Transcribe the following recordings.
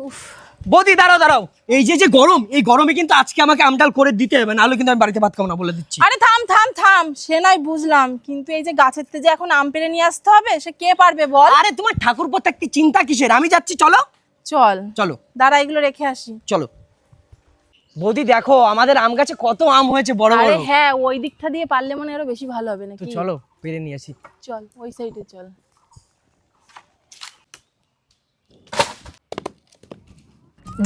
উফ, বৌদি দাঁড়াও দাঁড়াও, এই যে গরম, এই গরমে কিন্তু আজকে আমাকে আম ডাল করে দিতে হবে, নাহলে কিন্তু আমি বাড়িতে ভাত খাবো না, বলে দিচ্ছি। আরে থাম থাম থাম, সে নয় বুঝলাম, কিন্তু এই যে গাছের থেকে যে এখন আম পেড়ে নিয়ে আসতে হবে, সে কে পারবে বল? আরে তোমার ঠাকুরপো থাকতে চিন্তা কিসের, আমি যাচ্ছি, চলো চল চলো দাঁড়া, এগুলো রেখে আসি। চলো। বৌদি দেখো আমাদের আম গাছে কত আম হয়েছে, বড় আরে বড়। হ্যাঁ, ওই দিকটা দিয়ে পারলে মনে হয় আরো বেশি ভালো হবে তো নাকি? চলো পেরে নিয়ে আসি। চল ওই সাইডে চল।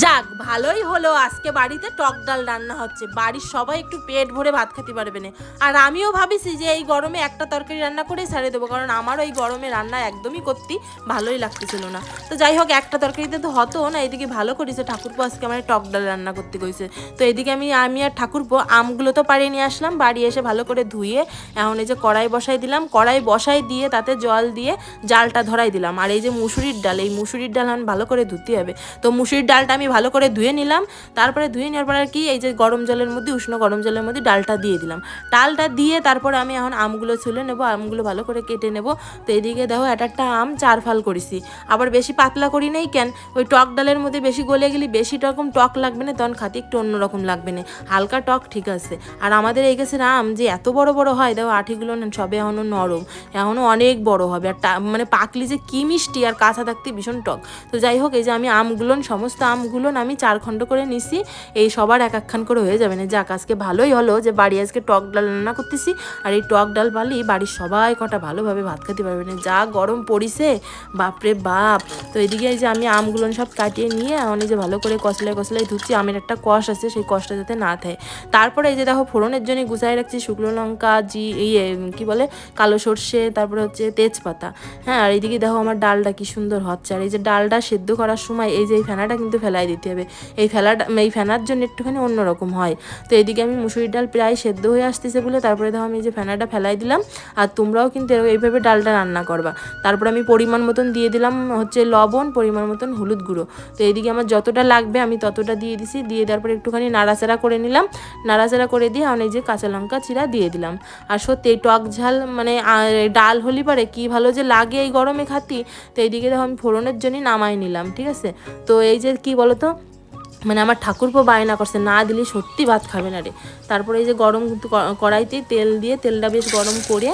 যাক, ভালোই হলো আজকে বাড়িতে টক ডাল রান্না হচ্ছে, বাড়ির সবাই একটু পেট ভরে ভাত খেতে পারবে না। আর আমিও ভাবিছি যে এই গরমে একটা তরকারি রান্না করে ছেড়ে দেবো, কারণ আমারও এই গরমে রান্না একদমই করতে ভালোই লাগতেছিল না। তো যাই হোক, একটা তরকারিতে তো হতো না, এদিকে ভালো করেছে ঠাকুরপো আজকে আমার টক ডাল রান্না করতে কইছে। তো এদিকে আমি আর ঠাকুরপো আমগুলো তো পাড়িয়ে নিয়ে আসলাম, বাড়ি এসে ভালো করে ধুয়ে এখন এই যে কড়াই বসাই দিলাম, কড়াই বসাই দিয়ে তাতে জল দিয়ে জালটা ধরাই দিলাম। আর এই যে মুসুরির ডাল, এই মুসুরির ডাল এখন ভালো করে ধুতে হবে। তো মুসুরির ডালটা আমি ভালো করে ধুয়ে নিলাম, তারপরে ধুয়ে নেওয়ার পর আর কি এই যে গরম জলের মধ্যে, উষ্ণ গরম জলের মধ্যে ডালটা দিয়ে দিলাম। ডালটা দিয়ে তারপরে আমি এখন আমগুলো ছুলে নেবো, আমগুলো ভালো করে কেটে নেব। তো এদিকে দেখো একটা আম 4 ফাল করেছি, আবার বেশি পাতলা করি নেই, কেন ওই টক ডালের মধ্যে বেশি গলে গেলে বেশি রকম টক লাগবে না, তখন খাতে একটু অন্যরকম লাগবে না, হালকা টক ঠিক আছে। আর আমাদের এই গাছের আম যে এত বড় বড় হয়, দেখো আঠিগুলো সবে এখনো নরম, এখনো অনেক বড় হবে। আর মানে পাকলি যে কি মিষ্টি, আর কাঁচা থাকতে ভীষণ টক। তো যাই হোক, এই যে আমি আমগুলো সমস্ত আমগুলো আমি 4 খণ্ড করে নিছি, এই সবার এক একখান করে হয়ে যাবে না। যাক, আজকে ভালোই হলো যে বাড়ি আজকে টক ডাল রান্না করতেছি, আর এই টক ডাল পালি বাড়ির সবাই কটা ভালোভাবে ভাত খেতে পারবে না, যা গরম পড়িছে বাপরে বাপ। তো এদিকে এই যে আমি আমগুলো সব কাটিয়ে নিয়ে অনেক যে ভালো করে কষলায় কষলায় ধুচ্ছি, আমের একটা কষ আছে সেই কষটা যাতে না থাকে। তারপরে এই যে দেখো ফোড়নের জন্য গুছাই রাখছি শুকনো লঙ্কা, কি বলে কালো সর্ষে, তারপরে হচ্ছে তেজপাতা। হ্যাঁ, আর এইদিকে দেখো আমার ডালটা কি সুন্দর হচ্ছে। আর এই যে ডালটা সেদ্ধ করার সময় এই যে এই ফেনাটা কিন্তু ফেলাই দিতে হবে, এই ফেনার জন্য একটুখানি অন্যরকম হয়। তো এদিকে আমি মুসুরির ডাল প্রায় সেদ্ধ হয়ে আসতেছে বলে তারপরে দেখো আমি এই যে ফেনাটা ফেলাই দিলাম। আর তোমরাও কিন্তু এইভাবে ডালটা রান্না করবা। তারপরে আমি পরিমাণ মতন দিয়ে দিলাম হচ্ছে লবণ, পরিমাণ মতন হলুদ গুঁড়ো। তো এইদিকে আমার যতটা লাগবে আমি ততটা দিয়ে দিছি, দিয়ে তারপরে একটুখানি নাড়াচাড়া করে নিলাম, নাড়াচাড়া করে দিয়ে আমি এই যে কাঁচা লঙ্কা চিরা দিয়ে দিলাম। আর সত্যি এই টক ঝাল মানে ডাল হলি পারে কি ভালো যে লাগে এই গরমে খাতি। তো এইদিকে দেখো আমি ফোড়নের জন্যই নামাই নিলাম, ঠিক আছে। তো এই যে কি বলতো, মানে আমার ঠাকুরপো বায়না করছে, না দিলে সত্যি ভাত খাবে না রে। তারপরে এই যে গরম কড়াইতে তেল দিয়ে তেলটা বেশ গরম করে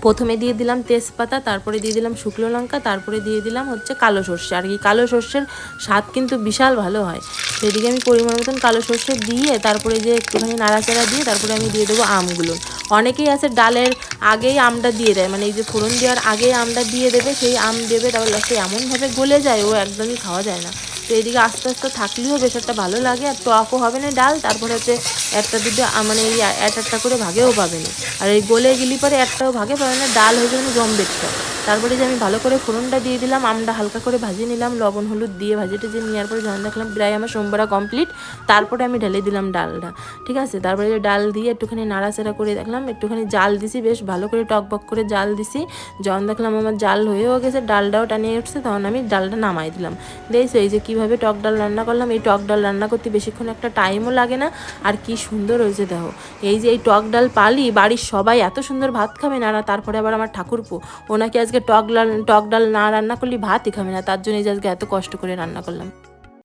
প্রথমে দিয়ে দিলাম তেজপাতা, তারপরে দিয়ে দিলাম শুকনো লঙ্কা, তারপরে দিয়ে দিলাম হচ্ছে কালো সর্ষে। আর কি কালো সর্ষের স্বাদ কিন্তু বিশাল ভালো হয়। সেদিকে আমি পরিমাণ মতন কালো সর্ষে দিয়ে তারপরে যে একটুখানি নাড়াচাড়া দিয়ে তারপরে আমি দিয়ে দেবো আমগুলো। অনেকেই আছে ডালের আগেই আমটা দিয়ে দেয়, মানে এই যে ফোড়ন দেওয়ার আগেই আমটা দিয়ে দেবে, সেই আম দেবে, তারপর লাস্টে এমনভাবে গলে যায় ও একদমই খাওয়া যায় না। তো এদিকে আস্তে আস্তে থাকলেও বেশ একটা ভালো লাগে, আর টকও হবে না ডাল, তারপরে হচ্ছে একটা দুটো মানে এই একটা করে ভাগেও পাবে না। আর এই গলে গেলি পরে একটাও ভাগে পাবে না, ডাল হয়ে যাবে জম্বের টক। তারপরে যে আমি ভালো করে ফোড়নটা দিয়ে দিলাম, আমটা হালকা করে ভাজিয়ে নিলাম লবণ হলুদ দিয়ে, ভাজিটা যে নেওয়ার পরে যখন দেখলাম প্রায় আমার সোমবারা কমপ্লিট, তারপরে আমি ঢেলে দিলাম ডালটা, ঠিক আছে। তারপরে যে ডাল দিয়ে একটুখানি নাড়াচাড়া করে দেখলাম, একটুখানি জাল দিছি, বেশ ভালো করে টকবক করে জাল দিছি। যখন দেখলাম আমার জাল হয়েও গেছে, ডালটাও টানিয়ে উঠছে, তখন আমি ডালটা নামাই দিলাম। দেখছো এই যে কীভাবে টক ডাল রান্না করলাম। এই টক ডাল রান্না করতে বেশিক্ষণ একটা টাইমও লাগে না, আর কি সুন্দর হয়েছে দেখো। এই যে এই টক ডাল পালি বাড়ির সবাই এত সুন্দর ভাত খাবে না। আর তারপরে আবার আমার ঠাকুরপো, ওনাকে আজকে টক ডাল না রান্না করলে ভাতই খাবে না, তার জন্য এই যে আজকে এত কষ্ট করে রান্না করলাম।